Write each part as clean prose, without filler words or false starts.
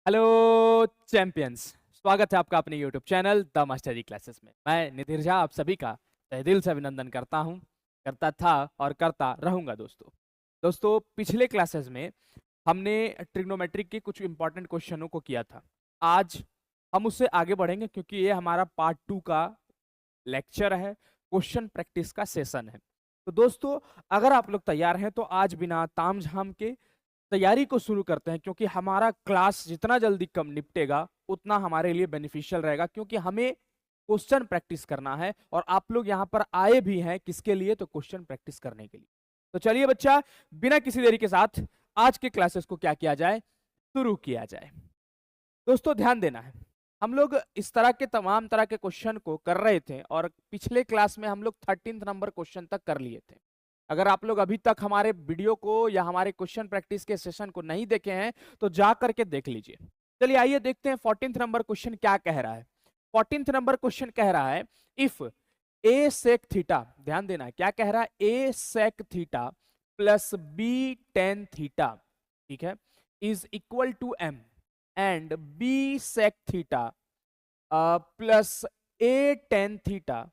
Hello champions. स्वागत है आपका अपने YouTube channel the mastery classes में। मैं निधिर झा आप सभी का तहे दिल से अभिनंदन करता हूं, करता था और करता रहूंगा। दोस्तों पिछले क्लासेस में हमने ट्रिग्नोमेट्रिक के कुछ इंपॉर्टेंट क्वेश्चनों को किया था। आज हम उससे आगे बढ़ेंगे क्योंकि ये हमारा पार्ट 2 का लेक्चर है, क्वेश्चन प्रैक्टिस का सेशन है। तो दोस्तों अगर आप लोग तैयार हैं तो आज बिना तामझाम के तैयारी को शुरू करते हैं, क्योंकि हमारा क्लास जितना जल्दी कम निपटेगा उतना हमारे लिए बेनिफिशियल रहेगा, क्योंकि हमें क्वेश्चन प्रैक्टिस करना है और आप लोग यहाँ पर आए भी हैं किसके लिए, तो क्वेश्चन प्रैक्टिस करने के लिए। तो चलिए बच्चा, बिना किसी देरी के साथ आज के क्लासेस को क्या किया जाए, शुरू किया जाए। दोस्तों ध्यान देना है, हम लोग इस तरह के तमाम तरह के क्वेश्चन को कर रहे थे और पिछले क्लास में हम लोग 13 नंबर क्वेश्चन तक कर लिए थे। अगर आप लोग अभी तक हमारे वीडियो को या हमारे क्वेश्चन प्रैक्टिस के सेशन को नहीं देखे हैं तो जा करके देख लीजिए। चलिए आइए देखते हैं 14th नंबर क्वेश्चन क्या कह रहा है। 14th नंबर क्वेश्चन कह रहा है इफ ए सेक थीटा, ध्यान देना क्या कह रहा है, ए sec theta plus B tan theta, ठीक है, is equal to M and B sec theta plus A tan theta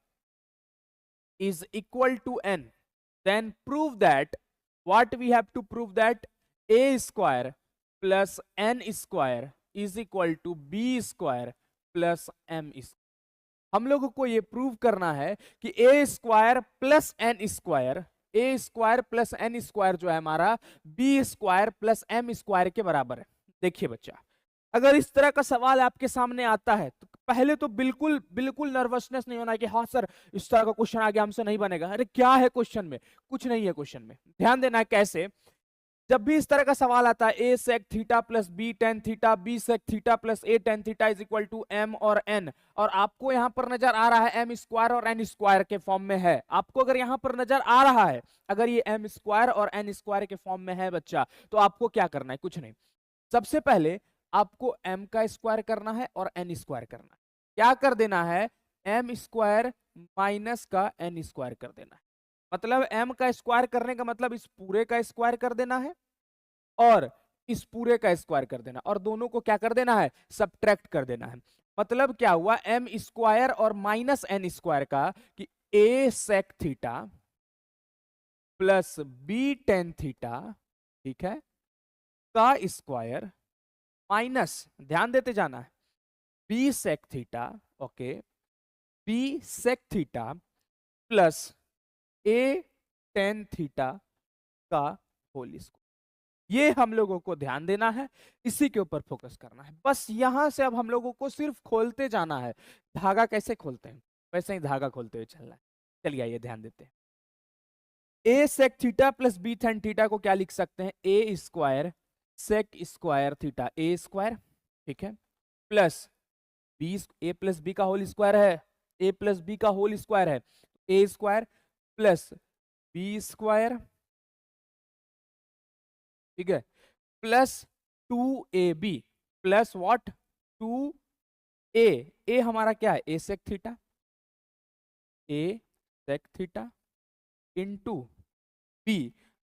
is equal to n, then prove that, what we have to prove, that a square plus n square is equal to b square plus m square। हम लोगों को ये prove करना है कि a square plus N square, A square plus N square जो है हमारा B square plus M square के बराबर है। देखिए बच्चा, अगर इस तरह का सवाल आपके सामने आता है तो पहले तो बिल्कुल बिल्कुल नर्वसनेस नहीं होना कि हाँ सर इस तरह का क्वेश्चन आगे हमसे नहीं बनेगा। अरे क्या है क्वेश्चन में, कुछ नहीं है क्वेश्चन में। ध्यान देना है कैसे, जब भी इस तरह का सवाल आता है ए sec theta plus B tan theta, B sec theta plus A tan theta is equal to M और एन, और आपको यहां पर नजर आ रहा है एम स्क्वायर और एन स्क्वायर के फॉर्म में है। आपको अगर यहां पर नजर आ रहा है, अगर ये एम स्क्वायर और एन स्क्वायर के फॉर्म में है बच्चा, तो आपको क्या करना है, कुछ नहीं। सबसे पहले आपको m का स्क्वायर करना है और n स्क्वायर करना है। क्या कर देना है, m स्क्वायर माइनस का n स्क्वायर कर देना है। मतलब m का स्क्वायर करने का मतलब इस पूरे का स्क्वायर कर देना है और इस पूरे का स्क्वायर कर देना, और दोनों को क्या कर देना है, सब्ट्रैक्ट कर देना है। मतलब क्या हुआ, m स्क्वायर और माइनस n स्क्वायर का, कि a sec theta plus B tan theta, ठीक है, का स्क्वायर माइनस, ध्यान देते जाना है, B sec theta, okay, B sec theta plus ए टेन थीटा का होल स्क्वायर। ये हम लोगों को ध्यान देना है, इसी के ऊपर फोकस करना है। बस यहां से अब हम लोगों को सिर्फ खोलते जाना है। धागा कैसे खोलते हैं वैसे ही धागा खोलते हुए चलना है। चलिए आइए ध्यान देते हैं। ए sec theta plus B tan theta को क्या लिख सकते हैं, ए स्क्वायर सेक स्क्वायर थीटा ए स्क्वायर, ठीक है, प्लस बी, ए प्लस बी का होल स्क्वायर है, ए प्लस बी का होल स्क्वायर है, ए स्क्वायर प्लस बी स्क्वायर, ठीक है, plus two A B plus what, to ए, ए हमारा क्या है, ए सेक थीटा, ए sec theta into B,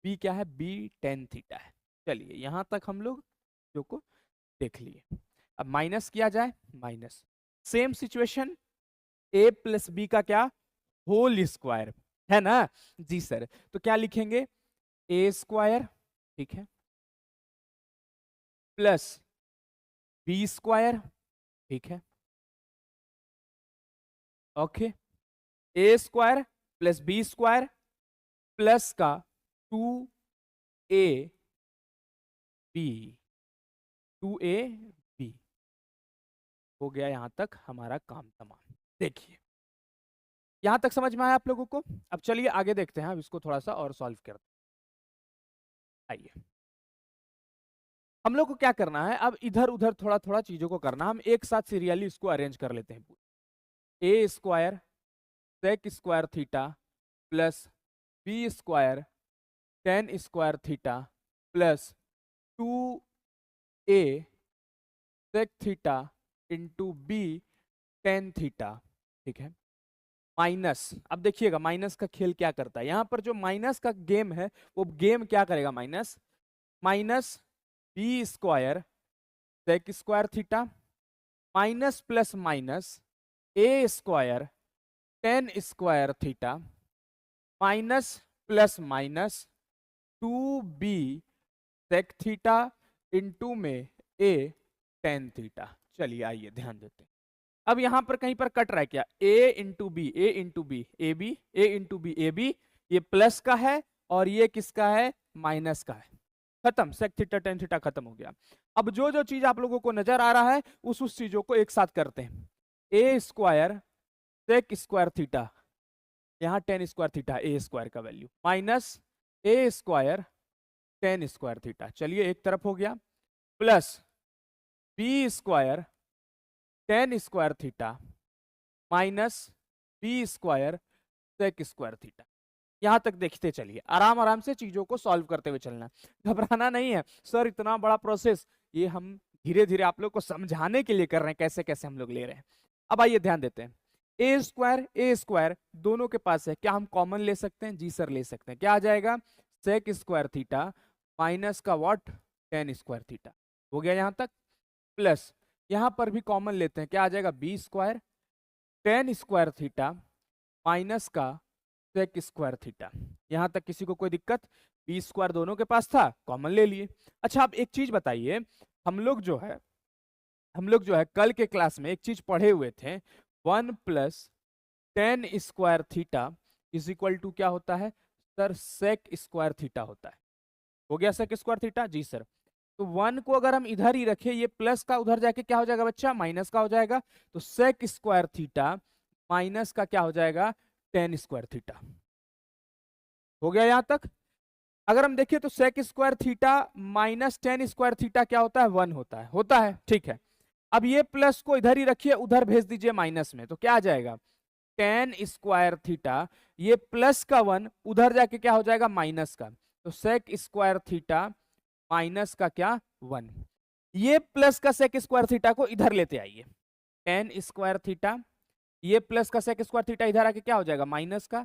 B क्या है, बी टेन थीटा है। चलिए यहां तक हम लोग जो को देख लिए। अब माइनस किया जाए, माइनस, सेम सिचुएशन, ए प्लस बी का क्या, होल स्क्वायर है ना जी सर, तो क्या लिखेंगे, ए स्क्वायर, ठीक है, प्लस बी स्क्वायर, ठीक है, ओके, ए square plus B square plus का to A B, to A B, हो गया यहां तक हमारा काम तमाम। देखिए यहां तक समझ में आया आप लोगों को। अब चलिए आगे देखते हैं, अब इसको थोड़ा सा और सॉल्व करते हैं। आइए हम लोग को क्या करना है, अब इधर उधर थोड़ा थोड़ा चीजों को करना, हम एक साथ सीरियली इसको अरेंज कर लेते हैं। ए square sec square theta plus B square ten square theta plus two ए sec theta into B tan theta, ठीक है, माइनस, अब देखिएगा माइनस का खेल क्या करता है, यहां पर जो माइनस का गेम है वो गेम क्या करेगा, minus, minus B square sec square theta minus plus minus ए square ten square theta minus plus minus 2b sec theta into में a टेन थीटा। चलिए आइए ध्यान देते हैं। अब यहां पर कहीं पर कट रहा है क्या, a into B, A into B A B, A into B A B, ये प्लस का है और ये किसका है, माइनस का है। खत्म, सेक थीटा टेन थीटा खत्म हो गया। अब जो जो चीज आप लोगों को नजर आ रहा है उस चीजों को एक साथ करते हैं। ए स्क्वायर सेक स्क्वायर थीटा, यहाँ टेन स्क्वायर थीटा ए स्क्वायर का वैल्यू, माइनस ए स्क्वायर टेन स्क्वायर थीटा, चलिए एक तरफ हो गया, plus B square ten square theta minus B square sec square theta. यहां तक देखते चलिए, आराम आराम से चीजों को सॉल्व करते हुए चलना, घबराना नहीं है। सर इतना बड़ा प्रोसेस, ये हम धीरे धीरे आप लोग को समझाने के लिए कर रहे हैं, कैसे कैसे हम लोग ले रहे हैं। अब आइए ध्यान देते हैं, ए स्क्वायर दोनों के पास है, क्या हम कॉमन ले सकते हैं, जी सर ले सकते हैं। क्या आ जाएगा, सेक स्क्वायर थीटा माइनस का व्हाट, टेन स्क्वायर थीटा, हो गया यहां तक। प्लस यहां पर भी कॉमन लेते हैं, क्या आ जाएगा, B square ten square theta minus का सेक स्क्वायर थीटा। यहां तक किसी को कोई दिक्कत, बी स्क्वायर दोनों के पास था, कॉमन ले लिए। अच्छा आप एक चीज बताइए, हम लोग जो है कल के क्लास में एक चीज पढ़े हुए थे, one plus ten square theta is equal to क्या होता है सर, सेक स्क्वायर थीटा होता है। हो गया सेक स्क्वायर थीटा, जी सर। तो वन को अगर हम इधर ही रखें, ये प्लस का उधर जाके क्या हो जाएगा बच्चा, माइनस का हो जाएगा। तो सेक स्क्वायर थीटा माइनस का क्या हो जाएगा, टेन स्क्वायर थीटा। हो गया यहां तक। अगर हम देखिए तो sec square theta minus ten square theta क्या होता है, वन होता है, ठीक है। अब ये प्लस को इधर ही रखिए, उधर भेज दीजिए माइनस में, तो क्या आ जाएगा, टेन स्क्वायर थीटा, ये प्लस का वन उधर जाके क्या हो जाएगा, माइनस का। तो सेक स्क्वायर थीटा माइनस का क्या, वन। ये प्लस का सेक स्क्वायर थीटा को इधर लेते आइए, टेन स्क्वायर थीटा, ये प्लस का सेक स्क्वायर थीटा इधर आके क्या हो जाएगा, माइनस का।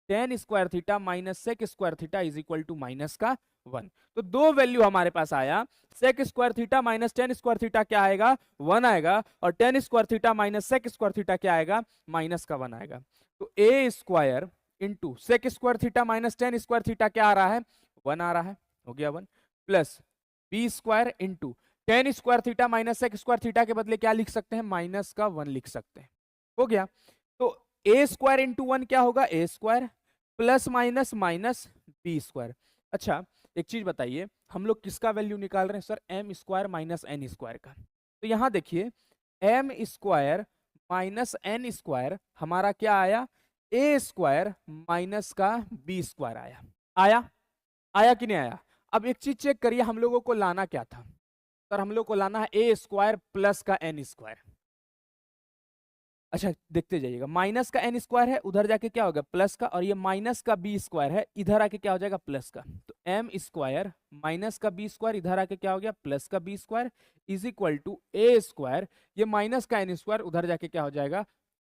Ten square theta minus sec square theta is equal to minus का वन। तो दो वैल्यू हमारे पास आया, sec square theta minus ten square theta क्या आएगा, वन आएगा, और ten square theta minus sec square theta क्या आएगा, माइनस का वन आएगा। तो ए square into sec square theta minus ten square theta क्या आ रहा है, वन आ रहा है, हो गया one, plus B square into ten square theta minus sec square theta के बदले क्या लिख सकते हैं, माइनस का वन लिख सकते हैं, हो गया। तो ए स्क्वायर इंटू वन क्या होगा, ए square plus minus minus B square. अच्छा एक चीज बताइए, हम लोग किसका वैल्यू निकाल रहे हैं sir, M square minus N square का। तो यहां देखिए M square minus N square हमारा क्या आया, ए स्क्वायर माइनस का बी स्क्वायर आया कि नहीं आया। अब एक चीज चेक करिए, हम लोगों को लाना क्या था सर, हम लोग को लाना है ए स्क्वायर प्लस का एन स्क्वायर। अच्छा देखते जाइएगा, माइनस का एन स्क्वायर है, उधर जाके क्या होगा प्लस का, और ये माइनस का बी स्क्वायर है, इधर आके क्या हो जाएगा प्लस का। तो एम स्क्वायर माइनस का बी स्क्वायर इधर आके क्या हो गया प्लस का B square is equal to A square, ये माइनस का एन स्क्वायर उधर जाके क्या हो जाएगा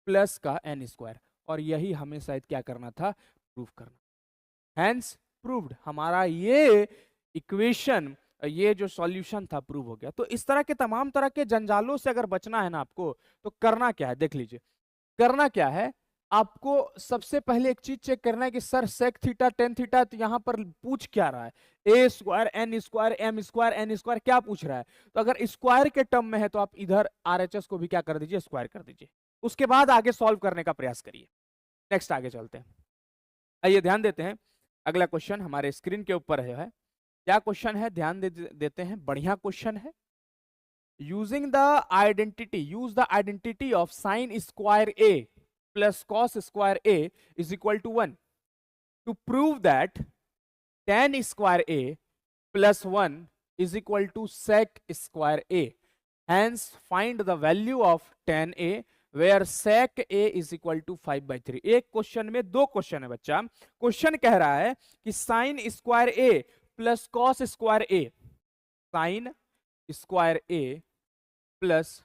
प्लस का एन स्क्वायर। और यही हमें शायद क्या करना था, प्रूफ करना। हैंस प्रूव्ड, हमारा ये इक्वेशन, ये जो सॉल्यूशन था प्रूव हो गया। तो इस तरह के तमाम तरह के जंजालों से अगर बचना है ना आपको, तो करना क्या है, देख लीजिए करना क्या है। आपको सबसे पहले एक चीज चेक करना है कि sir sec theta tan theta, तो यहां पर पूछ क्या रहा है, ए square N square M square N square क्या पूछ रहा है। तो अगर स्क्वायर के टर्म में है तो आप इधर आरएचएस को भी क्या कर दीजिए, स्क्वायर कर दीजिए, उसके बाद आगे सॉल्व करने का प्रयास करिए। नेक्स्ट आगे चलते हैं, आइए ध्यान देते हैं। अगला क्वेश्चन हमारे स्क्रीन के ऊपर है, क्या क्वेश्चन है, ध्यान देते हैं, बढ़िया क्वेश्चन है। Use the identity of sine square A plus cos square A is equal to one two prove that ten square A plus one is equal to sec square A. Hence find the value of ten A where sec A is equal to 5/3। एक question में दो question है बच्चा। Question कह रहा है कि sine square ए plus cos square ए, sine square ए plus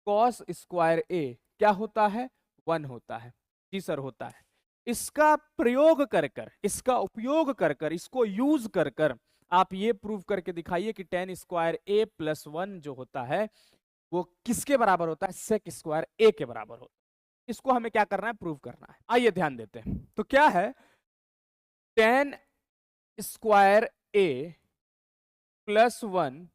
cos square ए क्या होता है, वन होता है। जी सर होता है। इसका प्रयोग कर कर, इसका उपयोग कर कर, इसको यूज कर कर आप ये प्रूव करके दिखाइए कि टेन स्क्वायर ए प्लस 1 जो होता है वो किसके बराबर होता है, सेक स्क्वायर ए के बराबर होता है। इसको हमें क्या करना है, प्रूव करना है। आइए ध्यान देते हैं। तो क्या है, ten square A plus 1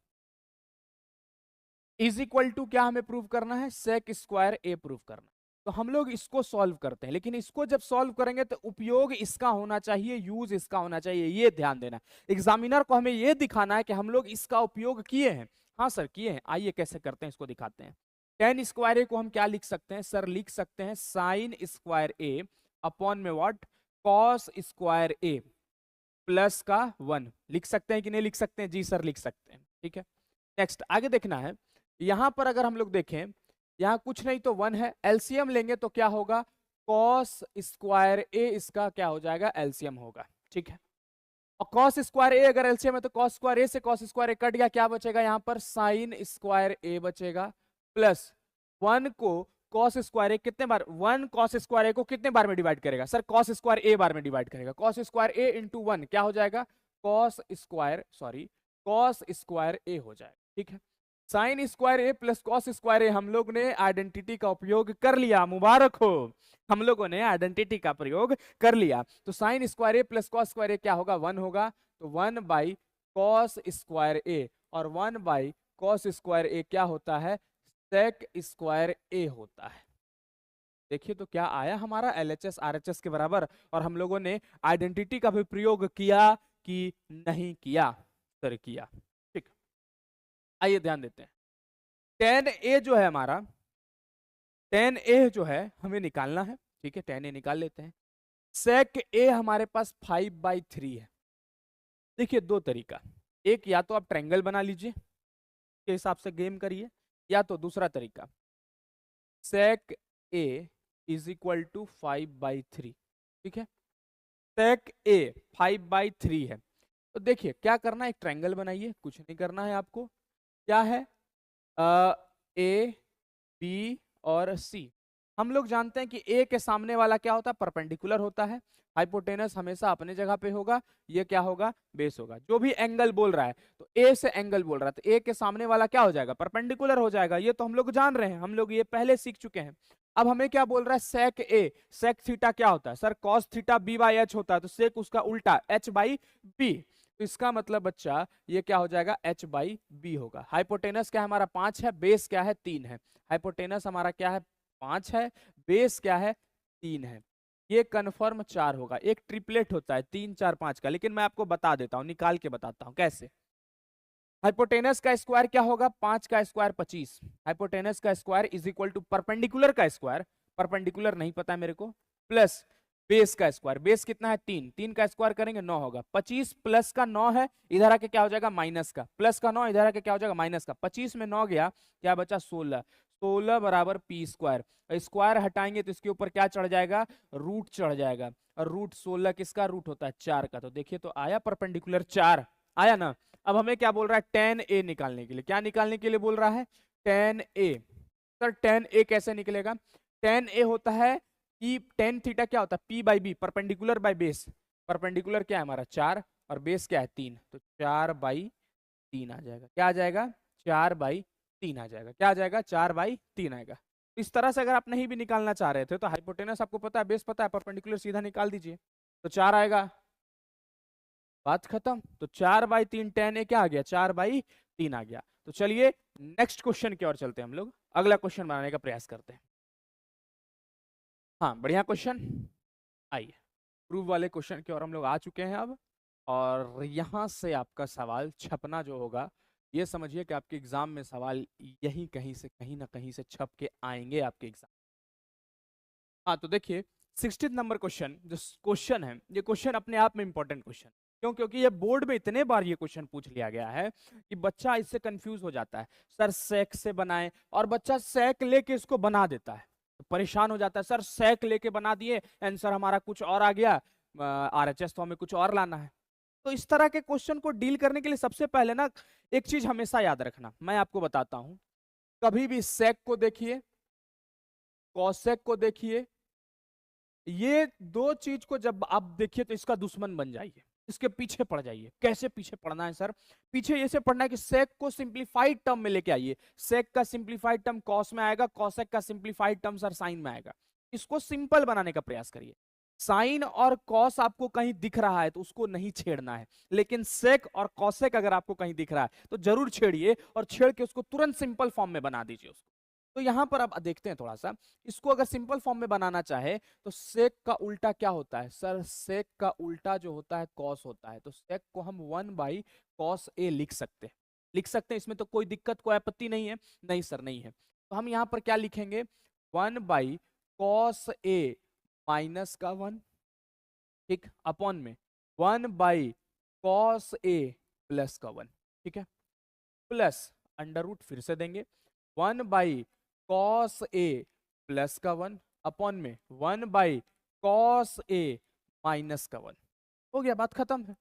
is equal to क्या हमें प्रूव करना है, सेक स्क्वायर ए प्रूव करना है। तो हम लोग इसको सॉल्व करते हैं, लेकिन इसको जब सॉल्व करेंगे तो उपयोग इसका होना चाहिए, यूज इसका होना चाहिए, ये ध्यान देना। एग्जामिनर को हमें ये दिखाना है कि हम लोग इसका उपयोग किए हैं। हाँ सर किए हैं। आइए कैसे करते हैं इसको दिखाते हैं। टेन स्क्वायर ए को हम क्या लिख सकते हैं सर, लिख सकते हैं साइन स्क्वायर ए अपॉन में what, cos square A plus का 1। लिख सकते हैं कि नहीं लिख सकते हैं, जी सर लिख सकते हैं। ठीक है, नेक्स्ट आगे देखना है। यहां पर अगर हम लोग देखें, यहां कुछ नहीं तो 1 है, एलसीएम लेंगे तो क्या होगा, कॉस स्क्वायर ए इसका क्या हो जाएगा, एलसीएम होगा। ठीक है, और कॉस स्क्वायर ए अगर एलसीएम है तो कॉस स्क्वायर ए से कॉस स्क्वायर ए कट गया, क्या बचेगा यहां पर, साइन स्क्वायर ए बचेगा, प्लस 1 को कॉस स्क्वायर ए कितने बार, 1 कॉस स्क्वायर ए को कितने बार में डिवाइड करेगा सर, कॉस स्क्वायर ए बार में डिवाइड करेगा। कॉस स्क्वायर ए इंटू 1 क्या हो जाएगा, कॉस स्क्वायर ए हो जाएगा। ठीक है, साइन स्क्वायर ए प्लस कॉस स्क्वायर ए, हम लोग ने आइडेंटिटी का उपयोग कर लिया, मुबारक हो, हम लोगों ने आइडेंटिटी का प्रयोग कर लिया। तो साइन स्क्वायर ए प्लस कॉस स्क्वायर ए क्या होगा, 1 होगा, तो 1 बाई कॉस स्क्वायर ए, और 1 बाई कॉस स्क्वायर ए क्या होता है, सेक स्क्वायर ए होता है। देखिए तो क्या आया हमारा, एलएचएस आरएचएस के बराबर। और हम लोगों ने आइडेंटिटी का भी प्रयोग किया कि नहीं किया, सर किया। ठीक, आइए ध्यान देते हैं। टेन ए जो है हमारा, टेन ए जो है हमें निकालना है। ठीक है, टेन ए निकाल लेते हैं। सेक ए हमारे पास 5/3 है। देखिए दो तरीका, एक या तो आप ट्रायंगल बना लीजिए के हिसाब से गेम करिए, या तो दूसरा तरीका सेक ए इज इक्वल टू 5/3। ठीक है, सेक ए 5/3 है। तो देखिए क्या करना है, एक ट्रायंगल बनाइए, कुछ नहीं करना है आपको। क्या है, ए बी और सी। हम लोग जानते हैं कि ए के सामने वाला क्या होता है, परपेंडिकुलर होता है। हाइपोटेनस हमेशा अपने जगह पे होगा, ये क्या होगा, बेस होगा। जो भी एंगल बोल रहा है, तो ए से एंगल बोल रहा है, तो ए के सामने वाला क्या हो जाएगा, परपेंडिकुलर हो जाएगा। ये तो हम लोग जान रहे हैं, हम लोग ये पहले सीख चुके हैं। अब हमें क्या बोल रहा है, सेक ए, सेक थीटा क्या होता है sir, cos theta B by H होता है, तो सेक उसका उल्टा एच बाई बी। तो इसका मतलब बच्चा ये क्या हो जाएगा, h बाई बी होगा। हाइपोटेनस क्या है हमारा, 5 है, बेस क्या है, 3 है। हाइपोटेनस हमारा क्या है, 5 है, बेस क्या है, 3 है। ये कन्फर्म 4 होगा। एक ट्रिपलेट होता है 3 4 5 का, लेकिन मैं आपको बता देता हूं, निकाल के बताता हूं कैसे। हाइपोटेनस का स्क्वायर क्या होगा, 5 का स्क्वायर 25। हाइपोटेनस का square is equal to perpendicular का स्क्वायर, परपेंडिकुलर नहीं पता है मेरे को, प्लस बेस का स्क्वायर, बेस कितना है 3, 3 का स्क्वायर करेंगे 9 होगा। 25 प्लस का 9 है, इधर आके क्या हो जाएगा माइनस का, प्लस का 9 इधर आके क्या हो जाएगा माइनस का। 25 में 9 गया, क्या बचा 16, 16 बराबर पी स्क्वायर। स्क्वायर हटाएंगे तो इसके ऊपर क्या चढ़ जाएगा, रूट चढ़ जाएगा, और रूट 16 किसका रूट होता है, 4 का। तो देखिए तो आया परपेंडिकुलर 4, आया ना। अब हमें क्या बोल रहा है, टेन ए निकालने के लिए, क्या निकालने के लिए बोल रहा है, टेन ए। सर टेन ए कैसे निकलेगा, टेन ए होता है कि टेन थीटा क्या होता है, P by B, perpendicular by base. Perpendicular क्या है हमारा 4, और बेस क्या है 3, तो 4/3 आ जाएगा। क्या आ जाएगा, 4/3 आ जाएगा। क्या आ जाएगा, 4/3 आएगा। इस तरह से अगर आप नहीं भी निकालना चाह रहे थे तो हाइपोटेनस आपको पता है, बेस पता है, परपेंडिकुलर सीधा निकाल दीजिए, तो 4 आएगा, बात खत्म। तो 4/3 टेन ए क्या आ गया, 4/3 आ गया। तो चलिए नेक्स्ट क्वेश्चन की ओर चलते हैं, हम लोग अगला क्वेश्चन बनाने का प्रयास करते हैं। हाँ बढ़िया क्वेश्चन, आइए प्रूफ वाले क्वेश्चन की ओर हम लोग आ चुके हैं अब। और यहां से आपका सवाल छपना जो होगा, ये समझिए कि आपके एग्जाम में सवाल यही कहीं से कहीं ना कहीं से छप के आएंगे आपके एग्जाम। हाँ तो देखिए 16 नंबर क्वेश्चन जो क्वेश्चन है, ये क्वेश्चन अपने आप में इंपॉर्टेंट क्वेश्चन, क्यों, क्योंकि ये बोर्ड में इतने बार ये क्वेश्चन पूछ लिया गया है कि बच्चा इससे कंफ्यूज हो जाता है। सर सेक से बनाए, और बच्चा सेक लेके इसको बना देता है, तो परेशान हो जाता है, सर सेक लेके बना दिए, आंसर हमारा कुछ और आ गया, आरएचएस तो हमें कुछ और लाना है। तो इस तरह के क्वेश्चन को डील करने के लिए सबसे पहले ना एक चीज हमेशा याद रखना, मैं आपको बताता हूं, कभी भी सेक को देखिए, कॉसेक को देखिए, ये दो चीज को जब आप देखिए तो इसका दुश्मन बन जाइए। इसके पीछे पड़ जाइए। कैसे पीछे पड़ना है सर? पीछे ऐसे पढ़ना है कि सेक को सिंप्लीफाइड टर्म में लेके आइए। सेक का सिंप्लीफाइड टर्म कॉस में आएगा, कॉसेक का सिंप्लीफाइड टर्म सर साइन में आएगा। इसको सिंपल बनाने का प्रयास करिए। साइन और कॉस आपको कहीं दिख रहा है तो उसको नहीं छेड़ना है, लेकिन सेक और कॉसेक अगर आपको कहीं दिख रहा है तो जरूर छेड़िए, और छेड़ के उसको तुरंत सिंपल फॉर्म में बना दीजिए उसको। तो यहां पर अब देखते हैं थोड़ा सा, इसको अगर सिंपल फॉर्म में बनाना चाहे तो सेक का उल्टा क्या होता है सर? सेक का उल्टा जो होता है कॉस होता है, तो सेक को हम 1/cos A लिख सकते हैं। लिख सकते हैं, इसमें तो कोई दिक्कत कोई आपत्ति नहीं है। नहीं सर नहीं है, तो हम यहां पर क्या लिखेंगे? 1/cos A माइनस का 1, ठीक, अपॉन में 1/cos A प्लस का 1, ठीक है, प्लस अंडर रूट फिर से देंगे 1/cos A प्लस का 1 अपॉन में 1/cos A माइनस का 1। हो गया, बात खत्म है।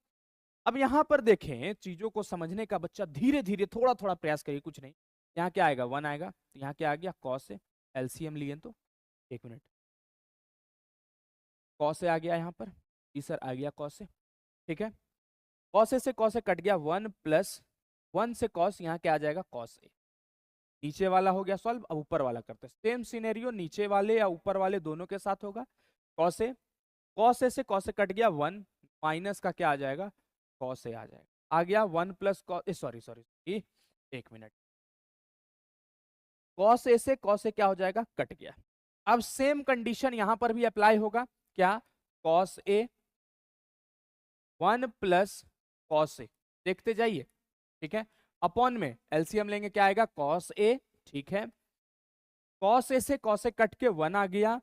अब यहां पर देखें, चीजों को समझने का बच्चा धीरे धीरे थोड़ा थोड़ा प्रयास करिए, कुछ नहीं। यहाँ क्या आएगा? 1 आएगा, तो यहाँ क्या आ गया? cos A। एलसीएम लिए तो 1 मिनट, cos A आ गया यहाँ पर। जी सर आ गया cos A, ठीक है। cos A से cos A कट गया, 1 प्लस 1 से cos, यहाँ क्या आ जाएगा? cos A। नीचे वाला हो गया सॉल्व, अब ऊपर वाला करते हैं। सेम सिनेरियो नीचे वाले या ऊपर वाले दोनों के साथ होगा। cos A, cos A से cos A कट गया, 1 माइनस का क्या आ जाएगा? cos A आ जाएगा। आ गया 1 plus sorry sorry 1 minute, cos A से cos A क्या हो जाएगा? कट गया। अब सेम कंडीशन यहां पर भी अप्लाई होगा। क्या? cos A 1 plus cos A, देखते जाइए, ठीक है, अपॉन में एलसीएम लेंगे, क्या आएगा? cos A, ठीक है। cos A से cos A कट के 1 आ गया,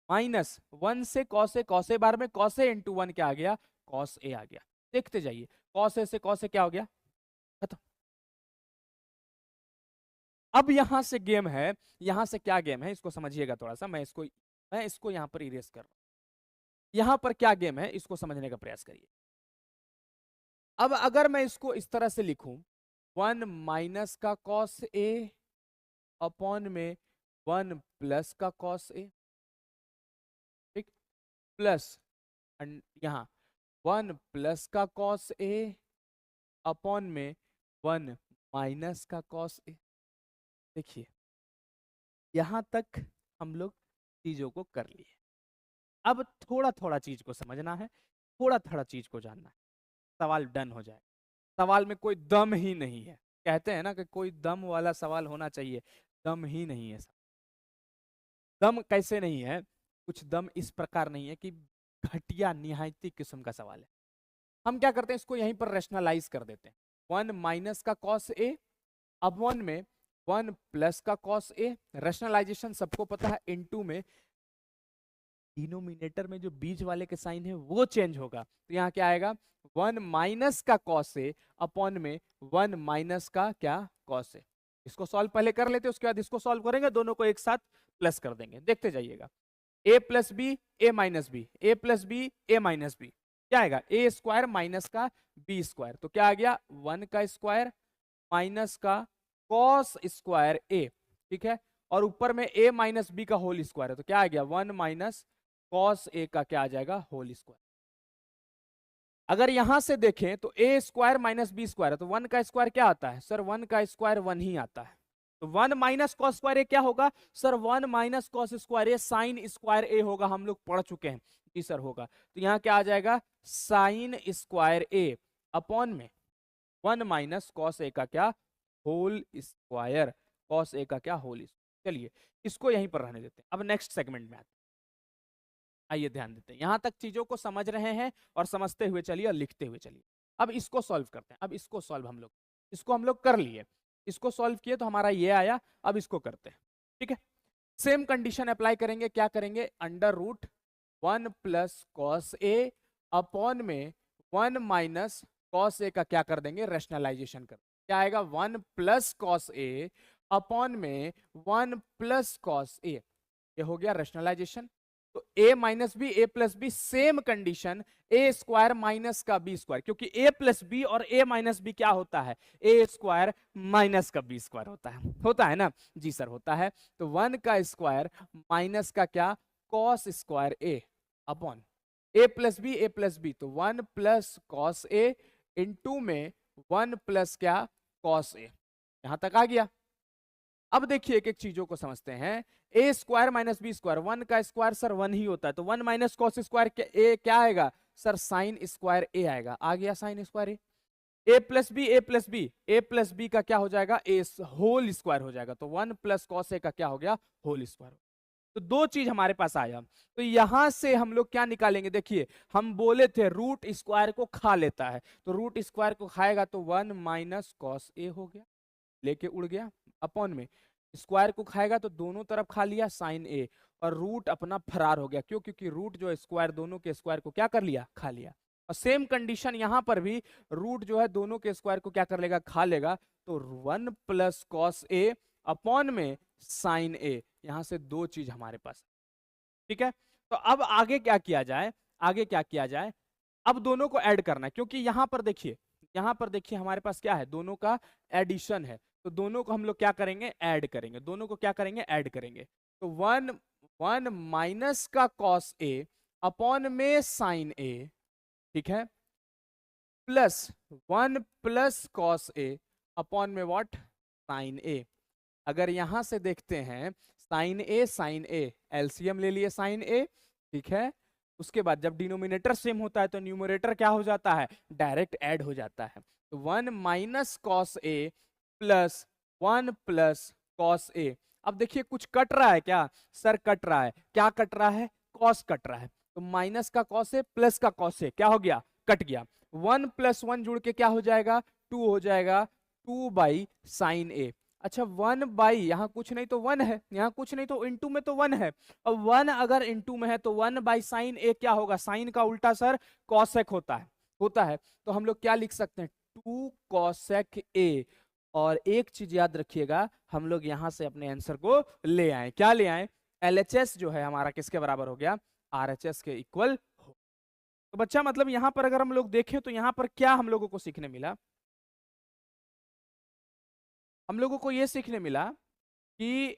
माइनस 1 से cos A बार में cos A इंटू 1 क्या आ गया? cos A आ गया। देखते जाइए, cos A से cos A क्या हो गया? खत्म। अब यहां से गेम है, यहां से क्या गेम है इसको समझिएगा थोड़ा सा। मैं इसको यहां पर इरेज कर रहा हूं। यहां पर क्या गेम है इसको समझने का प्रयास करिए। अब अगर मैं इसको इस तरह से लिखूं, 1 माइनस का cos A अपॉन में 1 प्लस का cos A, ठीक, प्लस यहां 1 प्लस का cos A अपॉन में 1 माइनस का cos A। देखिए यहां तक हम लोग चीजों को कर लिए। अब थोड़ा थोड़ा चीज को समझना है, थोड़ा थोड़ा चीज को जानना है, सवाल डन हो जाए। सवाल में कोई दम ही नहीं है, कहते हैं ना कि कोई दम वाला सवाल होना चाहिए, दम ही नहीं है। दम कैसे नहीं है? कुछ दम इस प्रकार नहीं है कि घटिया निहायती किस्म का सवाल है। हम क्या करते हैं, इसको यहीं पर रेशनलाइज कर देते हैं। 1 माइनस का cos A अब 1 में 1 प्लस का cos A, रेशनलाइजेशन सबको पता है, इनटू में डिनोमिनेटर में जो बीच वाले के साइन है वो चेंज होगा, तो यहाँ क्या आएगा? 1 माइनस का cos A अपॉन में 1 माइनस का क्या? cos A। इसको सॉल्व पहले कर लेते, उसके बाद इसको सॉल्व करेंगे, दोनों को एक साथ प्लस कर देंगे। देखते जाइएगा, a plus B A minus B, A plus B A minus B, क्या आएगा? ए स्क्वायर माइनस का बी स्क्वायर, तो क्या आ गया? 1 का स्क्वायर माइनस का कॉस स्क्वायर ए, ठीक है, और ऊपर में a माइनस बी का होल स्क्वायर है, तो क्या आ गया? 1 माइनस कॉस ए का क्या आ जाएगा? Whole square. अगर यहां से देखें तो ए स्क्वायर माइनस बी स्क्वायर है, तो 1 का स्क्वायर क्या आता है सर? 1 का स्क्वायर 1 ही आता है, तो 1 माइनस कॉस स्क्वायर ए क्या होगा सर? 1 माइनस कॉस स्क्वायर ए साइन स्क्वायर ए होगा, हम लोग पढ़ चुके हैं। जी सर होगा, तो यहाँ क्या आ जाएगा? साइन स्क्वायर ए अपॉन में 1 माइनस कॉस ए का क्या? होल स्क्वायर, कॉस ए का क्या? Whole square. चलिए इसको यहीं पर रहने देते हैं, अब नेक्स्ट सेगमेंट में आते हैं। आइए ध्यान देते हैं, यहां तक चीजों को समझ रहे हैं और समझते हुए चलिए और लिखते हुए चलिए। अब इसको सॉल्व करते हैं। अब इसको सॉल्व इसको हम लोग कर लिए, इसको सॉल्व किए तो हमारा ये आया। अब इसको करते हैं, ठीक है। सेम कंडीशन अप्लाई करेंगे, क्या करेंगे? Under root 1 plus cos A upon में 1 माइनस कॉस ए का क्या कर देंगे? रेशनलाइजेशन कर, क्या आएगा? 1 प्लस कॉस ए अपॉन में 1 प्लस कॉस ए, ये हो गया रेशनलाइजेशन। तो a minus B A plus B, same condition A square minus का बी स्क्वायर, क्योंकि a प्लस बी और a माइनस बी क्या होता है? ए स्क्वायर माइनस का बी स्क्वायर होता है ना? जी सर होता है। तो 1 का स्क्वायर माइनस का क्या? कॉस स्क्वायर ए अपॉन ए प्लस बी तो 1 प्लस कॉस ए इंटू में 1 प्लस क्या कॉस ए, यहां तक आ गया। अब देखिए एक एक चीजों को समझते हैं। ए स्क्वायर माइनस बी स्क्वायर, 1 का स्क्वायर सर 1 ही होता है, तो 1 माइनस कॉस स्क्वायर ए क्या आएगा सर, साइन स्क्वायर ए आएगा, आ गया साइन स्क्वायर ए। ए प्लस बी ए प्लस बी का क्या हो जाएगा, ए होल स्क्वायर हो जाएगा, तो 1 प्लस कॉस ए का क्या हो गया, होल स्क्वायर। तो दो चीज हमारे पास आया। तो यहां से हम लोग क्या निकालेंगे, देखिए हम बोले थे रूट स्क्वायर को खा लेता है, तो रूट स्क्वायर को खाएगा तो 1 माइनस कॉस ए हो गया, लेके उड़ गया, अपॉन में स्क्वायर को खाएगा तो दोनों तरफ खा लिया साइन ए, और रूट अपना फरार हो गया। क्यों, क्योंकि रूट जो स्क्वायर दोनों के स्क्वायर को क्या कर लिया, खा लिया। और सेम कंडीशन यहां पर भी, रूट जो है दोनों के स्क्वायर को क्या कर लेगा, खा लेगा, तो 1 प्लस कॉस ए अपॉन में साइन ए, यहां से दो चीज हमारे पास। ठीक है, तो अब आगे क्या किया जाए, आगे क्या किया जाए, अब दोनों को ऐड करना है, क्योंकि यहां पर देखिए, यहां पर देखिए हमारे पास क्या है, दोनों का एडिशन है, तो दोनों को हम लोग क्या करेंगे, ऐड करेंगे, दोनों को क्या करेंगे, ऐड करेंगे। तो 1 माइनस का कॉस ए अपॉन में साइन ए, ठीक है, plus 1 plus cos A upon में व्हाट, साइन ए। अगर यहां से देखते हैं साइन ए एलसीएम ले लिए साइन ए, ठीक है, उसके बाद जब डिनोमिनेटर सेम होता है तो न्यूमरेटर क्या हो जाता है, डायरेक्ट ऐड हो जाता है। तो 1 minus cos A plus 1 plus cos A. अब देखिए कुछ कट रहा है क्या सर, कट रहा है, क्या कट रहा है, कॉस कट रहा है, तो माइनस का कॉस ए प्लस का कॉस ए क्या हो गया, कट गया। 1 प्लस 1 जुड़ के क्या हो जाएगा, 2 हो जाएगा, 2 बाई साइन ए। अच्छा 1 बाई, यहां कुछ नहीं तो 1 है, यहां कुछ नहीं तो इनटू में तो 1 है, अब 1 अगर इनटू में है तो 1 बाई साइन ए क्या होगा, साइन का उल्टा सर कॉसेक होता है। तो हम लोग क्या लिख सकते हैं, 2 कॉसेक ए। और एक चीज याद रखिएगा, हम लोग यहां से अपने आंसर को ले आए, क्या ले आए, एलएचएस जो है हमारा किसके बराबर हो गया, आरएचएस के इक्वल हो। तो बच्चा मतलब यहां पर अगर हम लोग देखें तो यहां पर क्या हम लोगों को सीखने मिला, हम लोगों को यह सीखने मिला कि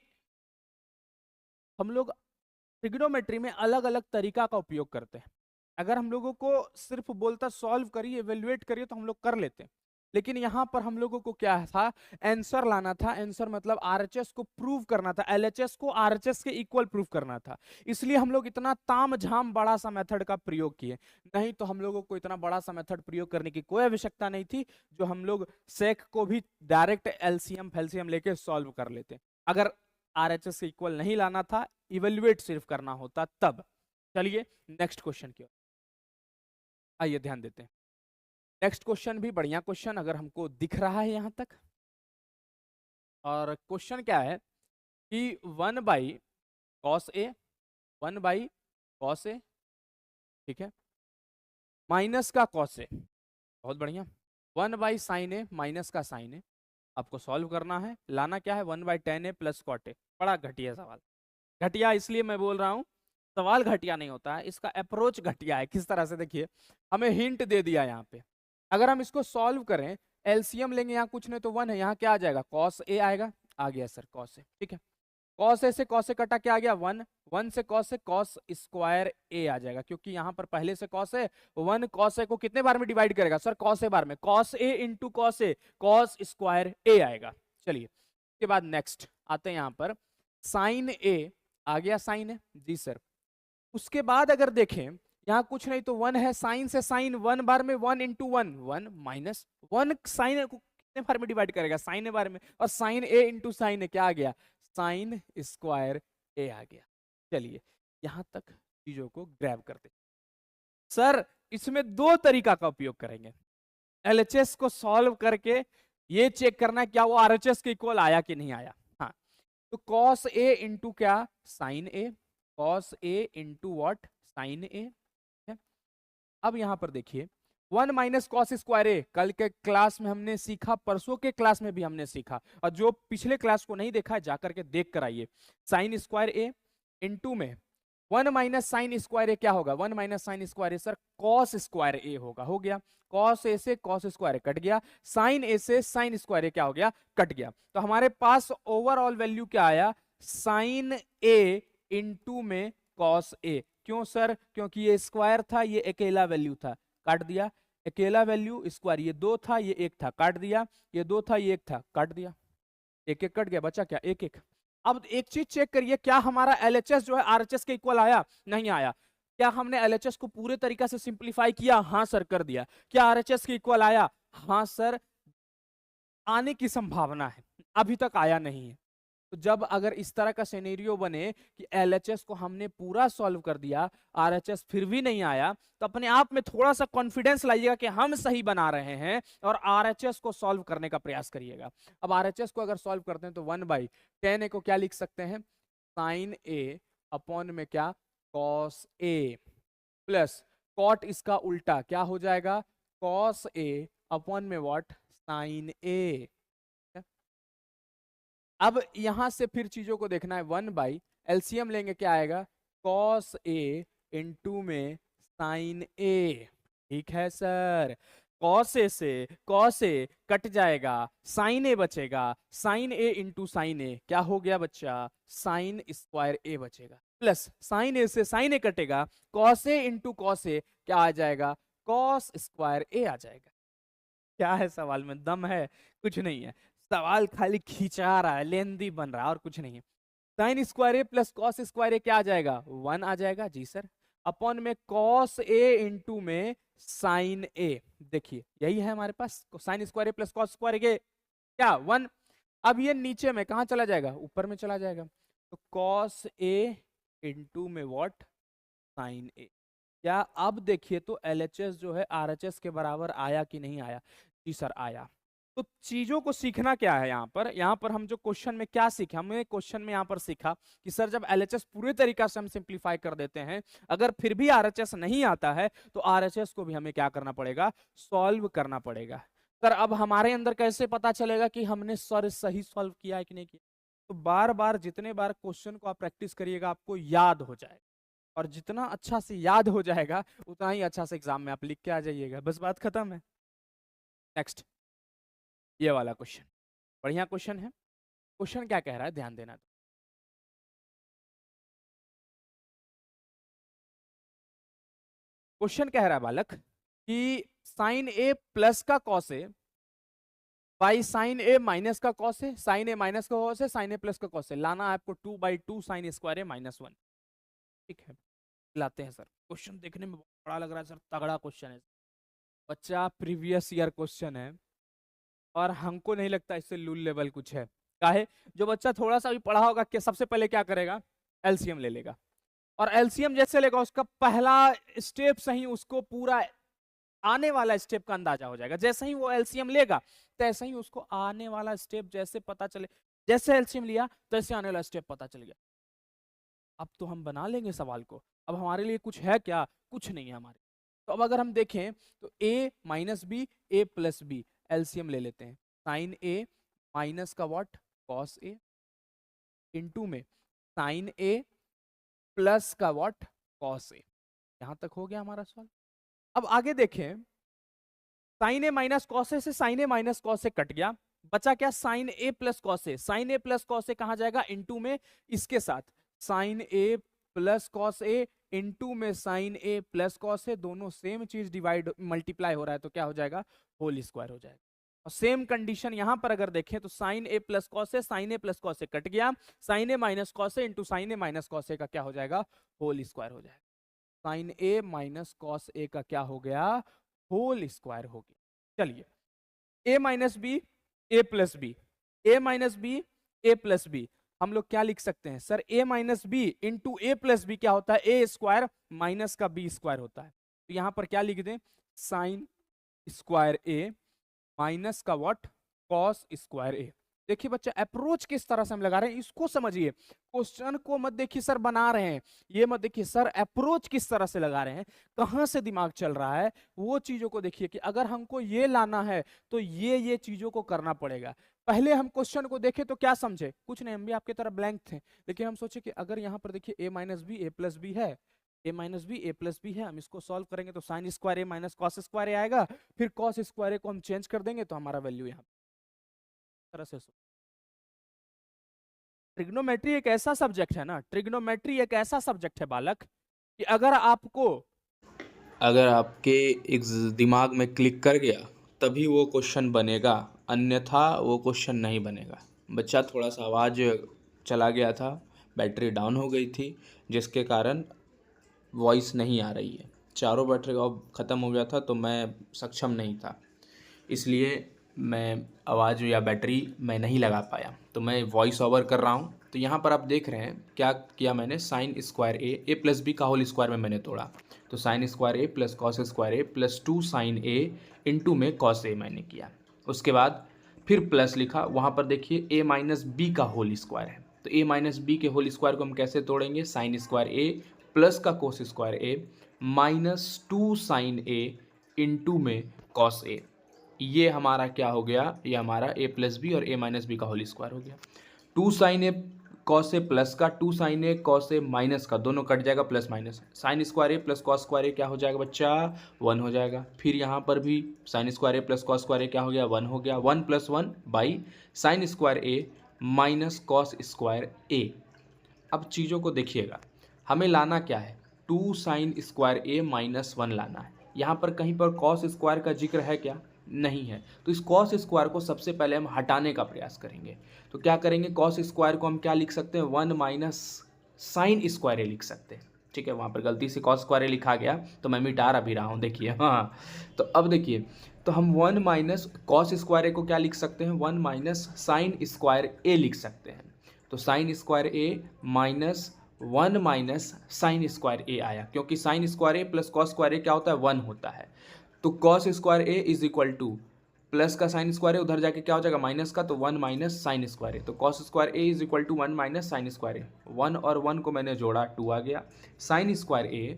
हम लोग ट्रिग्नोमेट्री में अलग अलग तरीका का उपयोग करते हैं। अगर हम लोगों को सिर्फ बोलता सॉल्व करिए, एवेल्युएट करिए, तो हम लोग कर लेते हैं, लेकिन यहां पर हम लोगों को क्या था, आंसर लाना था, आंसर मतलब आरएचएस को प्रूव करना था, एलएचएस को आरएचएस के इक्वल प्रूव करना था। इसलिए हम लोग इतना तामझाम बड़ा सा मेथड का प्रयोग किए, नहीं तो हम लोगों को इतना बड़ा सा मेथड प्रयोग करने की कोई आवश्यकता नहीं थी, जो हम लोग सेक को भी डायरेक्ट एलसीएम फेल्सियम लेके सॉल्व कर लेते। अगर आरएचएस के इक्वल नहीं लाना था, इवेल्युएट सिर्फ करना होता तब। चलिए नेक्स्ट क्वेश्चन की ओर आइए ध्यान देते हैं। नेक्स्ट क्वेश्चन भी बढ़िया क्वेश्चन, अगर हमको दिख रहा है यहां तक, और क्वेश्चन क्या है कि 1 by cos A, 1 by cos A, ठीक है, माइनस का कॉस ए, बहुत बढ़िया, 1 बाई साइन ए माइनस का साइन ए, आपको सॉल्व करना है, लाना क्या है, 1 by ten A plus cot A. बड़ा घटिया सवाल, घटिया इसलिए मैं बोल रहा हूं, सवाल घटिया नहीं होता है, इसका अप्रोच घटिया है। किस तरह से, देखिए हमें हिंट दे दिया यहाँ पे, अगर हम इसको सॉल्व करें, एलसीएम लेंगे, यहाँ कुछ नहीं तो 1 है, यहाँ क्या आ जाएगा, कॉस ए आएगा, आ गया सर कॉस ए, ठीक है, कॉस ए से कॉस ए कटा क्या आ गया, 1, 1 से कॉस ए, कॉस स्क्वायर ए आ जाएगा, क्योंकि यहाँ पर पहले से कॉस है, 1 कॉस ए को कितने बार में डिवाइड करेगा सर, कॉस ए बार में, cos A into cos A, cos square ए आएगा। चलिए उसके बाद नेक्स्ट आते हैं यहाँ पर, साइन ए आ गया, साइन है जी सर। उसके बाद अगर देखें यहाँ कुछ नहीं तो 1 है, साइन से साइन 1 बार में, 1 इंटू 1 1 माइनस 1, साइन को कितने बार में डिवाइड करेगा, साइन ए बार में, और साइन ए इंटू साइन ए क्या आ गया, साइन स्क्वायर ए आ गया। चलिए यहां तक चीजों को ग्रैब करते सर, इसमें दो तरीका का उपयोग करेंगे, एलएचएस को सॉल्व करके ये चेक करना क्या वो आरएचएस के इक्वल आया कि नहीं आया। हाँ, तो कॉस ए इंटू क्या, sign A, cos A into what, sign ए। अब यहां पर देखिए 1 माइनस कॉस स्क्वायर ए, कल के क्लास में हमने सीखा, परसों के क्लास में भी हमने सीखा, और जो पिछले क्लास को नहीं देखा है जाकर के देख कर आइए। साइन स्क्वायर ए इंटू में 1 माइनस साइन स्क्वायर ए क्या होगा, 1 माइनस साइन स्क्वायर ए सर कॉस स्क्वायर ए होगा, हो गया, कॉस ए से कॉस स्क्वायर ए कट गया, साइन ए से साइन स्क्वायर ए क्या हो गया, कट गया। तो हमारे पास ओवरऑल वैल्यू क्या आया, साइन ए इंटू में कॉस ए, क्यों सर? क्योंकि ये स्क्वायर था, ये अकेला वैल्यू था, काट दिया। अकेला वैल्यू स्क्वायर, ये 2 था, ये 1 था, काट दिया। ये 2 था, ये 1 था, काट दिया। एक एक कट गया, बचा क्या? एक एक। अब एक चीज चेक करिए, क्या हमारा एलएचएस जो है आरएचएस के इक्वल आया? नहीं आया। क्या हमने एलएचएस को पूरे तरीका से सिंप्लीफाई किया? हाँ सर, कर दिया। क्या आरएचएस के इक्वल आया? हाँ सर, आने की संभावना है, अभी तक आया नहीं है। तो जब अगर इस तरह का सिनेरियो बने कि एलएचएस को हमने पूरा सॉल्व कर दिया, आरएचएस फिर भी नहीं आया, तो अपने आप में थोड़ा सा कॉन्फिडेंस लाइएगा कि हम सही बना रहे हैं और आरएचएस को सॉल्व करने का प्रयास करिएगा। अब आरएचएस को अगर सॉल्व करते हैं तो 1/10 को क्या लिख सकते हैं? साइन ए अपॉन में क्या? कॉस ए, प्लस कॉट इसका उल्टा क्या हो जाएगा? कॉस ए अपॉन में व्हाट? साइन ए। अब यहां से फिर चीजों को देखना है। 1 एलसीएम लेंगे, क्या आएगा? कॉस ए इंटू में साइन ए। ठीक है सर, कॉस ए से कॉस ए कट जाएगा, साइन ए बचेगा, साइन ए इंटू साइन ए क्या हो गया बच्चा? साइन स्क्वायर ए बचेगा, प्लस साइन ए से साइन ए कटेगा, cos A into cos A क्या आ जाएगा? कॉस स्क्वायर ए आ जाएगा। क्या है सवाल में दम है? कुछ नहीं है, सवाल खाली खींचा रहा है, लेंदी बन रहा है और कुछ नहीं है। साइन स्क्वायर ए प्लस कॉस स्क्वायर ए क्या आ जाएगा? 1 आ जाएगा। जी सर, अपॉन में कॉस ए इंटू में साइन ए। देखिए यही है हमारे पास, साइन स्क्वायर ए प्लस कॉस स्क्वायर ए क्या? 1। अब ये नीचे में कहा चला जाएगा? ऊपर में चला जाएगा। तो कॉस ए इंटू में व्हाट? साइन ए। क्या अब देखिए तो एलएचएस जो है आरएचएस के बराबर आया कि नहीं आया? जी सर आया। तो चीजों को सीखना क्या है यहाँ पर हम जो क्वेश्चन में क्या सीखे? हमने क्वेश्चन में यहाँ पर सीखा कि सर जब एलएचएस पूरे तरीका से हम सिंप्लीफाई कर देते हैं, अगर फिर भी आरएचएस नहीं आता है तो आरएचएस को भी हमें क्या करना पड़ेगा? सॉल्व करना पड़ेगा। सर अब हमारे अंदर कैसे पता चलेगा कि हमने सर सही सॉल्व किया है कि नहीं किया? तो बार बार जितने बार क्वेश्चन को आप प्रैक्टिस करिएगा आपको याद हो जाएगा, और जितना अच्छा से याद हो जाएगा उतना ही अच्छा से एग्जाम में आप लिख के आ जाइएगा। बस बात खत्म है। नेक्स्ट, ये वाला क्वेश्चन बढ़िया क्वेश्चन है। क्वेश्चन क्या कह रहा है, ध्यान देना। क्वेश्चन कह रहा है बालक कि साइन ए प्लस का cos A by sine A minus का cos A, sign A minus का cos A, sign A plus का कॉस ए लाना है आपको 2/2 साइन स्क्वायर ए -1। ठीक है, लाते हैं सर। क्वेश्चन देखने में बड़ा लग रहा है सर, तगड़ा क्वेश्चन है बच्चा, प्रीवियस ईयर क्वेश्चन है और हमको नहीं लगता इससे लूल लेवल कुछ है। काहे? जो बच्चा थोड़ा सा भी पढ़ा होगा कि सबसे पहले क्या करेगा? एलसीएम ले लेगा, और एलसीएम जैसे लेगा उसका पहला स्टेप सही उसको पूरा आने वाला स्टेप का अंदाजा हो जाएगा। जैसे ही वो एलसीएम लेगा तैसे ही उसको आने वाला स्टेप जैसे पता चले, जैसे एलसीएम लिया तैसे आने वाला स्टेप पता चल गया। अब तो हम बना लेंगे सवाल को। अब हमारे लिए कुछ है क्या? कुछ नहीं है हमारे। तो अब अगर हम देखें तो a minus B, A plus B, LCM ले लेते हैं। साइन ए माइनस का व्हाट? कॉस ए, इंटू में साइन ए प्लस का व्हाट? Cos A. यहां तक हो गया हमारा सवाल। अब आगे देखें, sign A minus cos A से sign A minus cos A cut गया, बचा क्या? Sign A plus cos A. Sign A plus cos A कहां जाएगा? इंटू में इसके साथ sign A plus cos A into में sign A plus cos A, दोनों सेम चीज डिवाइड मल्टीप्लाई हो रहा है तो क्या हो जाएगा? होल स्क्वायर हो जाएगा। और सेम कंडीशन यहां पर अगर देखें तो sign A plus cos A, sign A plus cos A cut गया, sign A minus cos A into sine A minus cos A का क्या हो जाएगा? होल स्क्वायर हो जाएगा। Sign A minus cos A का क्या हो गया? होल स्क्वायर हो गया। चलिए, ए माइनस बी, ए प्लस बी, ए माइनस बी, ए प्लस बी, हम लोग क्या लिख सकते हैं सर? ए माइनस बी इंटू ए प्लस बी क्या होता है? ए स्क्वायर माइनस का बी स्क्वायर होता है। तो यहां पर क्या लिख दें? साइन स्क्वायर ए माइनस का व्हाट? कॉस स्क्वायर ए। देखिए बच्चा, अप्रोच किस तरह से हम लगा रहे हैं इसको समझिए। क्वेश्चन को मत देखिए सर बना रहे हैं, ये मत देखिए सर अप्रोच किस तरह से लगा रहे हैं, कहां से दिमाग चल रहा है, वो चीजों को देखिए कि अगर हमको ये लाना है तो ये चीजों को करना पड़ेगा। पहले हम क्वेश्चन को देखे तो क्या समझे? कुछ नहीं, हम भी आपकी तरह ब्लैंक थे, लेकिन हम सोचे कि अगर यहाँ पर देखिए ए माइनस बी, ए प्लस बी है, ए माइनस बी, ए प्लस बी है, हम इसको सॉल्व करेंगे तो साइन स्क्वायर ए माइनस कॉस स्क्वायर ए आएगा, फिर कॉस स्क्वायर ए को हम चेंज कर देंगे तो हमारा वैल्यू यहाँ तरह से। ट्रिग्नोमेट्री एक ऐसा सब्जेक्ट है ना, ट्रिग्नोमेट्री एक ऐसा सब्जेक्ट है बालक कि अगर आपके एक दिमाग में क्लिक कर गया तभी वो क्वेश्चन बनेगा, अन्यथा वो क्वेश्चन नहीं बनेगा। बच्चा थोड़ा सा आवाज़ चला गया था, बैटरी डाउन हो गई थी, जिसके कारण वॉइस नहीं आ रही है। चारों बैटरी अब ख़त्म हो गया था तो मैं सक्षम नहीं था, इसलिए मैं आवाज़ या बैटरी मैं नहीं लगा पाया, तो मैं वॉइस ओवर कर रहा हूँ। तो यहाँ पर आप देख रहे हैं क्या किया मैंने, साइन स्क्वायर ए प्लस बी का होल स्क्वायर में मैंने तोड़ा, तो साइन स्क्वायर ए प्लस कॉस स्क्वायर ए प्लस 2 साइन ए इंटू में कॉस ए मैंने किया। उसके बाद फिर प्लस लिखा, वहाँ पर देखिए ए माइनस बी का होल स्क्वायर है, तो ए माइनस बी के होल स्क्वायर को हम कैसे तोड़ेंगे, साइन स्क्वायर ए प्लस का कोस स्क्वायर ए माइनस 2 साइन ए इंटू में कॉस ए। ये हमारा क्या हो गया, ये हमारा ए प्लस बी और ए माइनस बी का होल स्क्वायर हो गया। 2 sign A cos A plus का, 2 sign A cos A minus का, दोनों कट जाएगा, प्लस माइनस साइन स्क्वायर ए प्लस कॉस स्क्वायर ए क्या हो जाएगा बच्चा, 1 हो जाएगा। फिर यहाँ पर भी साइन स्क्वायर ए प्लस कॉस स्क्वायर ए क्या हो गया, 1 हो गया। 1 + 1 by sine square A minus cos square ए। अब चीज़ों को देखिएगा, हमें लाना क्या है, 2 साइन स्क्वायर ए माइनस 1 लाना है। यहाँ पर कहीं पर कॉस स्क्वायर का जिक्र है क्या, नहीं है, तो इस कॉस स्क्वायर को सबसे पहले हम हटाने का प्रयास करेंगे। तो क्या करेंगे, कॉस स्क्वायर को हम क्या लिख सकते हैं, 1 माइनस साइन स्क्वायर ए लिख सकते हैं। ठीक है, वहाँ पर गलती से कॉस स्क्वायर ए लिखा गया तो मैं मिटा भी रहा हूँ, देखिए। हाँ, तो अब देखिए, तो हम 1 माइनस कॉस स्क्वायर ए को क्या लिख सकते हैं, 1 माइनस साइन स्क्वायर ए लिख सकते हैं। तो साइन स्क्वायर ए माइनस 1 माइनस साइन स्क्वायर ए आया, क्योंकि साइन स्क्वायर ए प्लस कॉस स्क्वायर ए क्या होता है, 1 होता है। तो cos square A is equal two plus का साइन स्क्वायर ए, उधर जाके क्या हो जाएगा, माइनस का, तो 1 माइनस साइन स्क्वायर ए। तो cos square A is equal to 1 minus sine square ए। 1 और 1 को मैंने जोड़ा, 2 आ गया। साइन स्क्वायर ए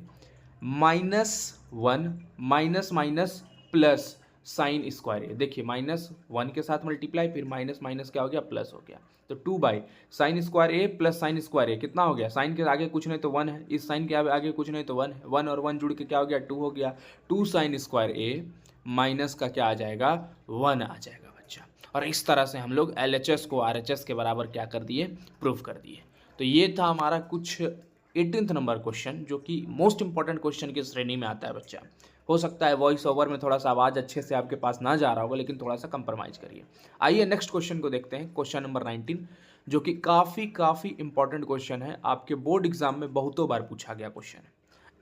minus 1 minus minus plus sine square ए, देखिए माइनस 1 के साथ मल्टीप्लाई, फिर माइनस माइनस क्या हो गया, प्लस हो गया। तो 2 by sine square A plus sine square ए कितना हो गया, साइन के आगे कुछ नहीं तो 1 है, इस साइन के आगे कुछ नहीं तो 1 है, 1 और 1 जुड़ के क्या हो गया, 2 हो गया। 2 साइन स्क्वायर ए माइनस का क्या आ जाएगा, 1 आ जाएगा बच्चा। और इस तरह से हम लोग LHS को RHS के बराबर क्या कर दिए, प्रूफ कर दिए। तो ये था हमारा कुछ 18th नंबर क्वेश्चन, जो कि मोस्ट इंपॉर्टेंट क्वेश्चन की श्रेणी में आता है बच्चा। हो सकता है वॉइस ओवर में थोड़ा सा आवाज़ अच्छे से आपके पास ना जा रहा होगा, लेकिन थोड़ा सा कंप्रोमाइज़ करिए। आइए नेक्स्ट क्वेश्चन को देखते हैं, क्वेश्चन नंबर 19, जो कि काफ़ी इंपॉर्टेंट क्वेश्चन है, आपके बोर्ड एग्जाम में बहुतों बार पूछा गया क्वेश्चन है।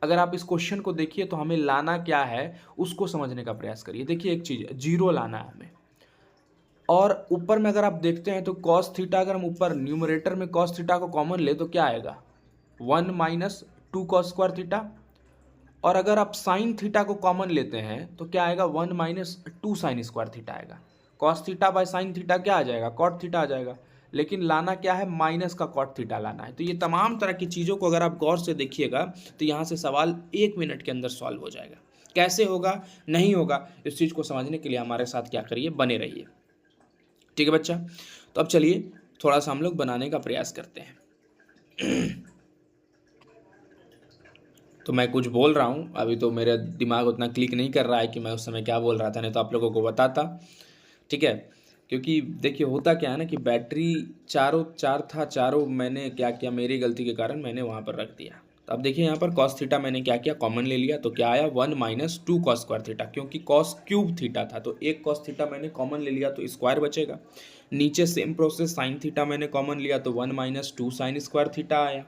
अगर आप इस क्वेश्चन को देखिए तो हमें लाना क्या है उसको समझने का प्रयास करिए। देखिए एक चीज़, जीरो लाना है हमें, और ऊपर में अगर आप देखते हैं तो कॉस थीटा, अगर हम ऊपर न्यूमरेटर में कॉस थीटा को कॉमन ले तो क्या आएगा, 1 माइनस 2 कॉस स्क्वायर थीटा। और अगर आप साइन थीटा को कॉमन लेते हैं तो क्या आएगा, 1 माइनस 2 साइन स्क्वायर थीटा आएगा। Cos theta by sine theta क्या आ जाएगा, कॉट थीटा आ जाएगा। लेकिन लाना क्या है, माइनस का कॉट थीटा लाना है। तो ये तमाम तरह की चीज़ों को अगर आप गौर से देखिएगा तो यहाँ से सवाल 1 मिनट के अंदर सॉल्व हो जाएगा। कैसे होगा, नहीं होगा, इस चीज़ को समझने के लिए हमारे साथ क्या करिए, बने रहिए। ठीक है बच्चा, तो अब चलिए थोड़ा सा हम लोग बनाने का प्रयास करते हैं। तो मैं कुछ बोल रहा हूँ, अभी तो मेरा दिमाग उतना क्लिक नहीं कर रहा है कि मैं उस समय क्या बोल रहा था, नहीं तो आप लोगों को बताता। ठीक है, क्योंकि देखिए होता क्या है ना कि बैटरी चारों मैंने क्या किया, मेरी गलती के कारण मैंने वहाँ पर रख दिया। तो अब देखिए यहाँ पर कॉस थीटा मैंने क्या किया, कॉमन ले लिया, तो क्या आया, 1 माइनस 2 कॉस स्क्वायर थीटा, क्योंकि कॉस क्यूब थीटा था तो एक कॉस थीटा मैंने कॉमन ले लिया तो स्क्वायर बचेगा। नीचे सेम प्रोसेस, साइन थीटा मैंने कॉमन लिया तो 1 माइनस 2 साइन स्क्वायर थीटा आया।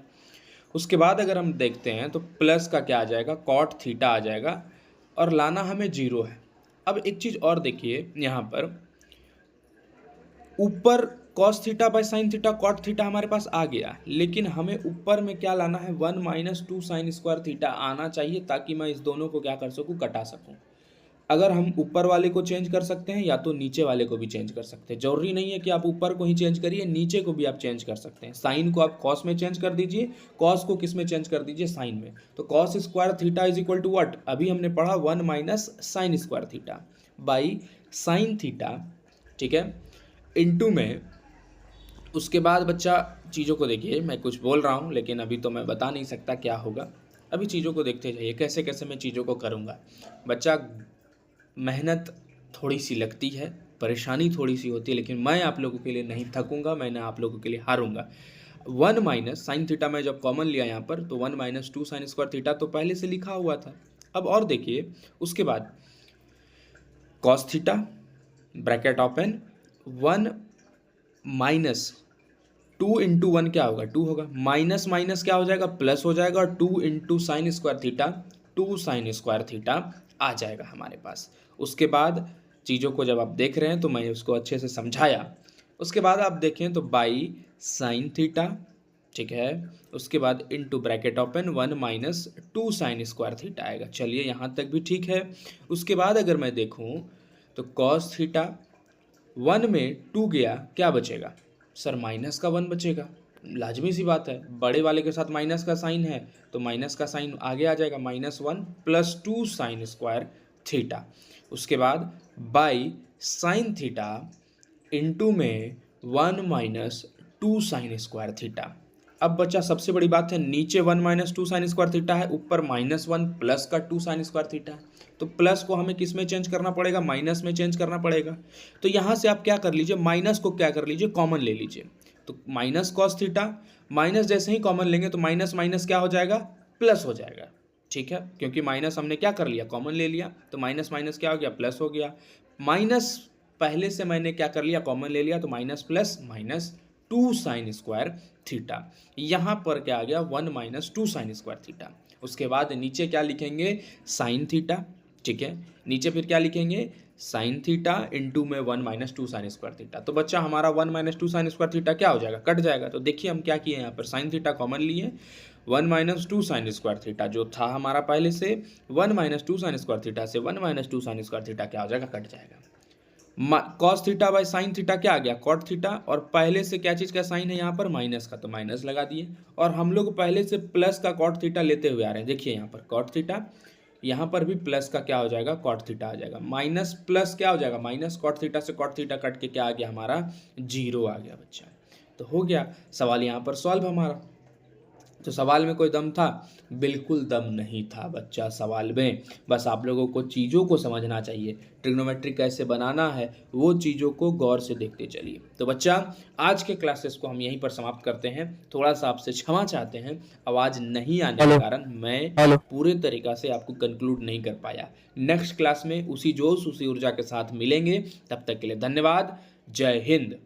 उसके बाद अगर हम देखते हैं तो प्लस का क्या आ जाएगा, कॉट थीटा आ जाएगा, और लाना हमें 0 है। अब एक चीज़ और देखिए, यहाँ पर ऊपर cos theta by sine theta cot theta हमारे पास आ गया, लेकिन हमें ऊपर में क्या लाना है, 1 माइनस 2 साइन स्क्वायर थीटा आना चाहिए, ताकि मैं इस दोनों को क्या कर सकूँ, कटा सकूँ। अगर हम ऊपर वाले को चेंज कर सकते हैं या तो नीचे वाले को भी चेंज कर सकते हैं, जरूरी नहीं है कि आप ऊपर को ही चेंज करिए, नीचे को भी आप चेंज कर सकते हैं। साइन को आप कॉस में चेंज कर दीजिए, कॉस को किस में चेंज कर दीजिए, साइन में। तो cos square theta is equal to what, अभी हमने पढ़ा 1 minus sine square theta by sine theta, ठीक है, इनटू में। उसके बाद बच्चा चीज़ों को देखिए, मैं कुछ बोल रहा हूँ लेकिन अभी तो मैं बता नहीं सकता क्या होगा, अभी चीज़ों को देखते जाइए कैसे कैसे मैं चीज़ों को करूँगा। बच्चा मेहनत थोड़ी सी लगती है, परेशानी थोड़ी सी होती है, लेकिन मैं आप लोगों के लिए नहीं थकूंगा, मैंने आप लोगों के लिए हारूंगा। वन माइनस साइन थीटा में जब कॉमन लिया यहाँ पर तो 1 माइनस 2 साइन स्क्वायर थीटा तो पहले से लिखा हुआ था। अब और देखिए उसके बाद cos theta bracket open 1 minus 2 into 1 क्या होगा 2 होगा, माइनस माइनस क्या हो जाएगा प्लस हो जाएगा, और 2 into sine square theta 2 sine square theta आ जाएगा हमारे पास। उसके बाद चीज़ों को जब आप देख रहे हैं तो मैं उसको अच्छे से समझाया। उसके बाद आप देखें तो बाई साइन थीटा, ठीक है, उसके बाद into bracket open 1 minus 2 sine square theta आएगा। चलिए यहाँ तक भी ठीक है। उसके बाद अगर मैं देखूँ तो कॉस थीटा 1 में 2 गया, क्या बचेगा सर माइनस का 1 बचेगा, लाजमी सी बात है, बड़े वाले के साथ माइनस का साइन है तो माइनस का साइन आगे आ जाएगा, -1 + 2 साइन स्क्वायर थीटा। उसके बाद बाई साइन थीटा इंटू में 1 माइनस 2 साइन स्क्वायर थीटा। अब बच्चा सबसे बड़ी बात है, नीचे 1 माइनस 2 साइन स्क्वायर थीटा है, ऊपर -1 प्लस का 2 साइन स्क्वायर थीटा है, तो प्लस को हमें किस में चेंज करना पड़ेगा, माइनस में चेंज करना पड़ेगा। तो यहाँ से आप क्या कर लीजिए, माइनस को क्या कर लीजिए, कॉमन ले लीजिए। तो माइनस कॉस थीटा, माइनस जैसे ही कॉमन लेंगे तो माइनस माइनस क्या हो जाएगा, प्लस हो जाएगा, ठीक है, क्योंकि माइनस हमने क्या कर लिया, कॉमन ले लिया, तो माइनस माइनस क्या हो गया, प्लस हो गया। माइनस पहले से मैंने क्या कर लिया, कॉमन ले लिया, तो minus plus minus 2 sine square theta. यहाँ पर क्या आ गया, 1 माइनस 2 साइन स्क्वायर थीटा। उसके बाद नीचे क्या लिखेंगे, साइन थीटा, ठीक है, नीचे फिर क्या लिखेंगे, साइन थीटा इंटू में 1 माइनस 2 साइन स्क्वायर थीटा। तो बच्चा हमारा 1 माइनस 2 साइन स्क्वायर थीटा क्या हो जाएगा, कट जाएगा। तो देखिए हम क्या किए यहाँ पर, साइन थीटा कॉमन लिए, 1 माइनस 2 साइन स्क्वायर थीटा जो था हमारा पहले से, 1 माइनस 2 साइन स्क्वायर थीटा से 1 माइनस 2 साइन स्क्वायर थीटा क्या हो जाएगा, कट जाएगा। Cos theta by sine theta क्या आ गया, कॉट थीटा, और पहले से क्या चीज़ का साइन है यहाँ पर, माइनस का, तो माइनस लगा दिए। और हम लोग पहले से प्लस का कॉट थीटा लेते हुए आ रहे हैं, देखिए यहाँ पर कॉट थीटा, यहाँ पर भी प्लस का क्या हो जाएगा, कॉट थीटा आ जाएगा, माइनस प्लस क्या हो जाएगा, माइनस कॉट थीटा से कॉट थीटा कट के क्या आ गया हमारा, 0 आ गया बच्चा। तो हो गया सवाल यहाँ पर सॉल्व हमारा। तो सवाल में कोई दम था, बिल्कुल दम नहीं था बच्चा सवाल में, बस आप लोगों को चीज़ों को समझना चाहिए, ट्रिग्नोमेट्री कैसे बनाना है वो चीज़ों को गौर से देखते चलिए। तो बच्चा आज के क्लासेस को हम यहीं पर समाप्त करते हैं, थोड़ा सा आपसे क्षमा चाहते हैं, आवाज़ नहीं आने के कारण मैं पूरे तरीक़ा से आपको कंक्लूड नहीं कर पाया। नेक्स्ट क्लास में उसी जोश उसी ऊर्जा के साथ मिलेंगे, तब तक के लिए धन्यवाद, जय हिंद।